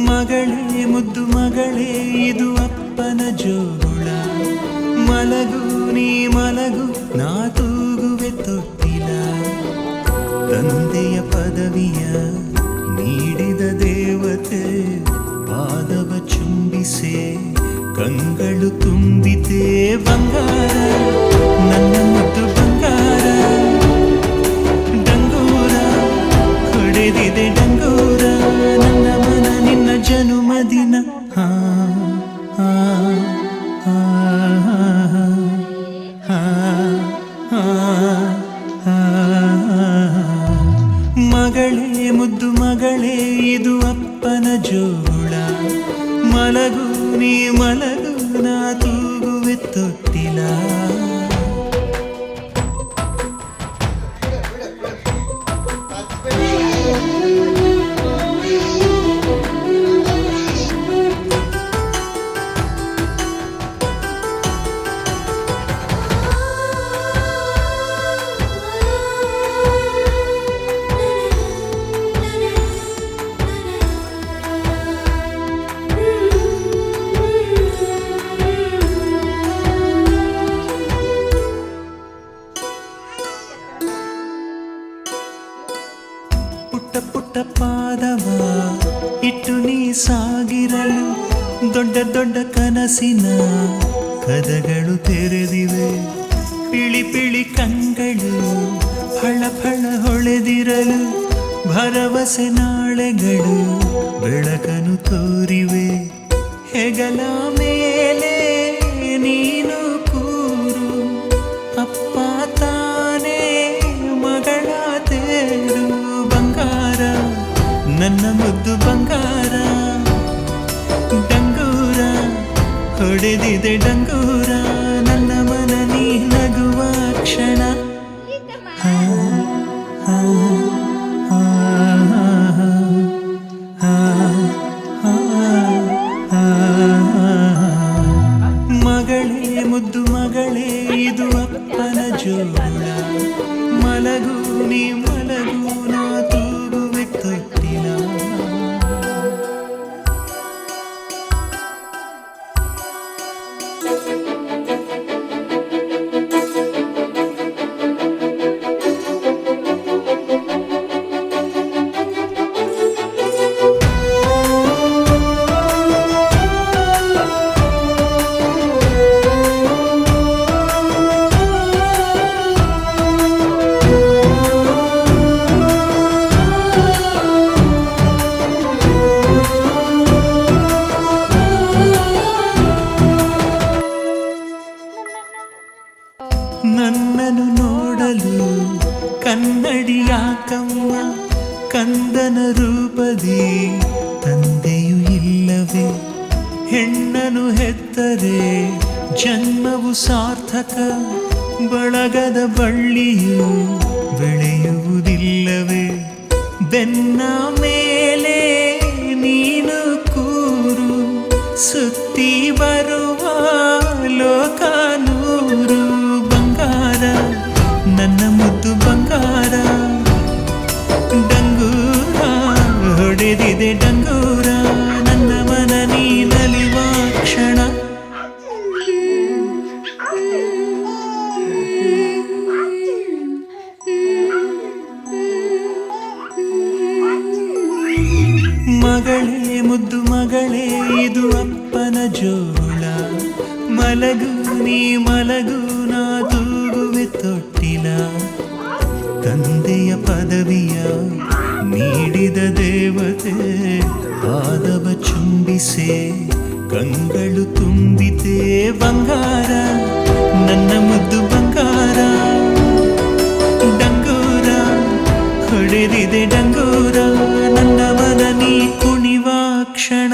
ಮಗಳೇ ಮುದ್ದು ಮಗಳೇ ಇದು ಅಪ್ಪನ ಜೋಗುಳ, ಮಲಗು ನೀ ಮಲಗು ನಾ ತೂಗುವೆ ತೊಟ್ಟಿಲ. ತಂದೆಯ ಪದವಿಯ ನೀಡಿದ ದೇವತೆ ಪಾದವ ಚುಂಬಿಸೆ ಕಂಗಳು ತುಂಬಿತೆ ಬಂಗಾರ, ನನ್ನ ಮುದ್ದು ಬಂಗಾರ. ಡಂಗೂರ ಹೊಡೆದಿದೆ ಡಂಗೂರ, ನನ್ನ ಮನ ನಿನ್ನ ಜನುಮದಿನ. ಹಾ ಹಾ ಹಾ ಹಾ ಹಾ ಹಾ. ಮಗಳೇ ಮುದ್ದು ಮಗಳೇ ಇದು ಅಪ್ಪನ ಜೋಗುಳ, ಮಲಗು ನೀ ಮಲಗು ನಾ ತೂಗುವೆ ತೊಟ್ಟಿಲ. ಪುಟ್ಟ ಪುಟ್ಟ ಪಾದವ ಇಟ್ಟು ನೀ ಸಾಗಿರಲು ದೊಡ್ಡ ದೊಡ್ಡ ಕನಸಿನ ಕದಗಳು ತೆರೆದಿವೆ. ಪಿಳಿ ಪಿಳಿ ಕಂಗಳು ಫಳ ಫಳ ಹೊಳೆದಿರಲು ಭರವಸೆ ನಾಳೆಗಳು ಬೆಳಕನು ತೋರಿವೆ. ಹೆಗಲ ಮೇಲೆ ನೀನು ಕೂರು, ಅಪ್ಪ ತಾನೇ ಮಗಳ ತೇರು. ಬಂಗಾರ ನನ್ನ ಮುದ್ದು ಬಂಗಾರ, ಡಂಗೂರ ಹೊಡೆದಿದೆ ಡಂಗೂರ, ನನ್ನ ಮನ ನೀ ನಗುವ ಕ್ಷಣ. ಹಾ ಹಾ ಹಾ ಹಾ ಹಾ ಹಾ. ಮಗಳೇ ಮುದ್ದು ಮಗಳೇ ಇದು ಅಪ್ಪನ ಜೋಗುಳ, ಮಲಗು ನೀ ಮಲಗು ನಾ ತೂಗುವೆ ತೊಟ್ಟಿಲ. ನನ್ನನ್ನು ನೋಡಲು ಕನ್ನಡಿಯಾಕಮ್ಮ, ಕಂದನ ರೂಪದಿ ತಂದೆಯು ಇಲ್ಲವೇ. ಹೆಣ್ಣನು ಹೆತ್ತರೆ ಜನ್ಮವು ಸಾರ್ಥಕ, ಬಳಗದ ಬಳ್ಳಿಯು ಬೆಳೆಯುವುದಿಲ್ಲವೇ. ಬೆನ್ನ ಮೇಲೆ ನೀನು ಕೂರು, ಸುತ್ತಿ ಬರುವ ಲೋಕ ನೂರು. ಬಂಗಾರ ನನ್ನ ಮುದ್ದು ಬಂಗಾರ, ಡಂಗೂರ ಹೊಡೆದಿದೆ ಡಂಗೂರ, ನನ್ನ ಮನ ನೀ ನಲಿವ ಕ್ಷಣ. ಮಗಳೇ ಮುದ್ದು ಮಗಳೇ ಇದು ಅಪ್ಪನ ಜೋಗುಳ, ಮಲಗು ನೀ ಮಲಗು ನಾ ತೂಗುವೆ ತೊಟ್ಟಿಲ. ತಂದೆಯ ಪದವಿಯ ನೀಡಿದ ದೇವತೆ ಪಾದವ ಚುಂಬಿಸೆ ಕಂಗಳು ತುಂಬಿತೆ ಬಂಗಾರ, ನನ್ನ ಮುದ್ದು ಬಂಗಾರ. ಡಂಗೂರ ಹೊಡೆದಿದೆ ಡಂಗೂರ, ನನ್ನ ಮನ ನೀ ಕುಣಿವ ಕ್ಷಣ.